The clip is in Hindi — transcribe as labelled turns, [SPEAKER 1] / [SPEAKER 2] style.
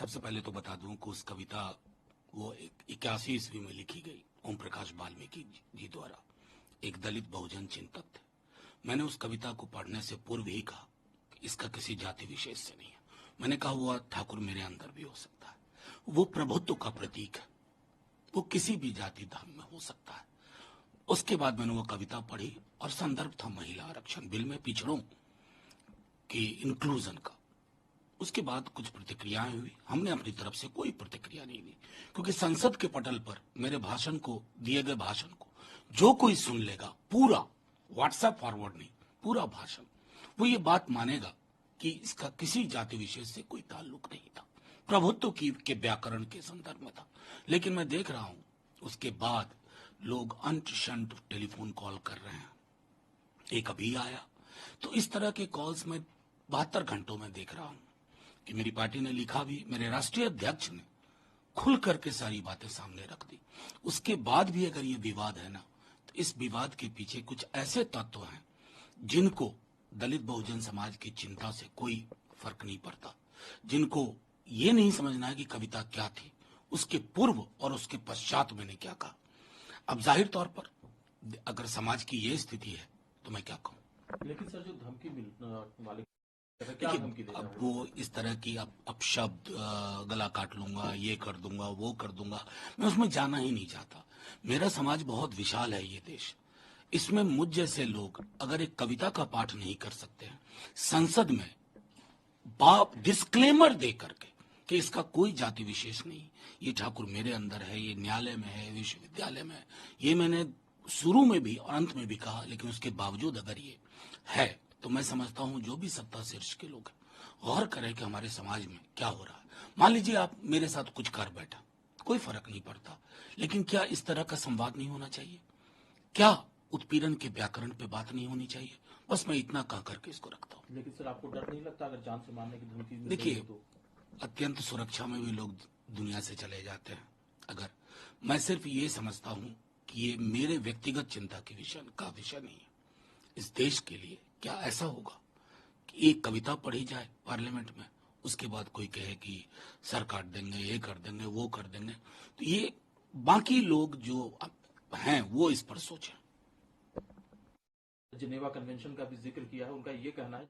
[SPEAKER 1] सबसे पहले तो बता दूं कि उस कविता वो 81 ईस्वी में लिखी गई ओम प्रकाश वाल्मीकि जी द्वारा। एक दलित बहुजन चिंतक थे। मैंने उस कविता को पढ़ने से पूर्व ही कहा कि इसका किसी जाति विशेष से नहीं है। मैंने कहा हुआ ठाकुर मेरे अंदर भी हो सकता है। वो प्रभुत्व का प्रतीक है, वो किसी भी जाति धर्म में हो सकता है। उसके बाद मैंने वो कविता पढ़ी और संदर्भ था महिला आरक्षण बिल में पिछड़ों की इंक्लूजन का। उसके बाद कुछ प्रतिक्रियाएं हुई। हमने अपनी तरफ से कोई प्रतिक्रिया नहीं दी, क्योंकि संसद के पटल पर मेरे भाषण को, दिए गए भाषण को जो कोई सुन लेगा, पूरा व्हाट्सएप फॉरवर्ड नहीं, पूरा भाषण, वो ये बात मानेगा कि इसका किसी जाति विशेष से कोई ताल्लुक नहीं था, प्रभुत्व की के व्याकरण के संदर्भ में था। लेकिन मैं देख रहा हूं उसके बाद लोग अंट शंट टेलीफोन कॉल कर रहे हैं। एक अभी आया। तो इस तरह के कॉल्स में 72 घंटों में देख रहा हूं कि मेरी पार्टी ने लिखा भी, मेरे राष्ट्रीय अध्यक्ष ने खुल करके सारी बातें सामने रख दी। उसके बाद भी अगर ये विवाद है ना, तो इस विवाद के पीछे कुछ ऐसे तत्व हैं जिनको दलित बहुजन समाज की चिंता से कोई फर्क नहीं पड़ता, जिनको ये नहीं समझना है कि कविता क्या थी, उसके पूर्व और उसके पश्चात मैंने क्या कहा। अब जाहिर तौर पर अगर समाज की ये स्थिति है तो मैं क्या कहूं।
[SPEAKER 2] लेकिन सर, जो धमकी वाले
[SPEAKER 1] देखिए, अब वो इस तरह की अब शब्द गला काट लूंगा, ये कर दूंगा, वो कर दूंगा, मैं उसमें जाना ही नहीं चाहता। मेरा समाज बहुत विशाल है, ये देश, इसमें मुझ जैसे लोग अगर एक कविता का पाठ नहीं कर सकते हैं संसद में बाप डिस्क्लेमर दे करके कि इसका कोई जाति विशेष नहीं, ये ठाकुर मेरे अंदर है, ये न्यायालय में है, विश्वविद्यालय में है, ये मैंने शुरू में भी और अंत में भी कहा, लेकिन उसके बावजूद अगर ये है तो मैं समझता हूं जो भी सत्ता शीर्ष के लोग हैं गौर करें कि हमारे समाज में क्या हो रहा है। मान लीजिए आप मेरे साथ कुछ कर बैठा, कोई फर्क नहीं पड़ता, लेकिन क्या इस तरह का संवाद नहीं होना चाहिए? क्या उत्पीड़न के व्याकरण पे बात नहीं होनी चाहिए? बस मैं इतना कह करके इसको रखता हूँ।
[SPEAKER 2] लेकिन सर, आपको डर नहीं लगता अगर जान से मारने की धमकी मिल
[SPEAKER 1] देखिए,
[SPEAKER 2] तो?
[SPEAKER 1] अत्यंत सुरक्षा में भी लोग दुनिया से चले जाते हैं। अगर मैं सिर्फ ये समझता हूं कि ये मेरे व्यक्तिगत चिंता के विषय नहीं है। इस देश के लिए क्या ऐसा होगा कि एक कविता पढ़ी जाए पार्लियामेंट में, उसके बाद कोई कहे कि सर काट देंगे, ये कर देंगे, वो कर देंगे? तो ये बाकी लोग जो हैं वो इस पर सोचें।
[SPEAKER 2] जिनेवा कन्वेंशन का भी जिक्र किया है, उनका ये कहना है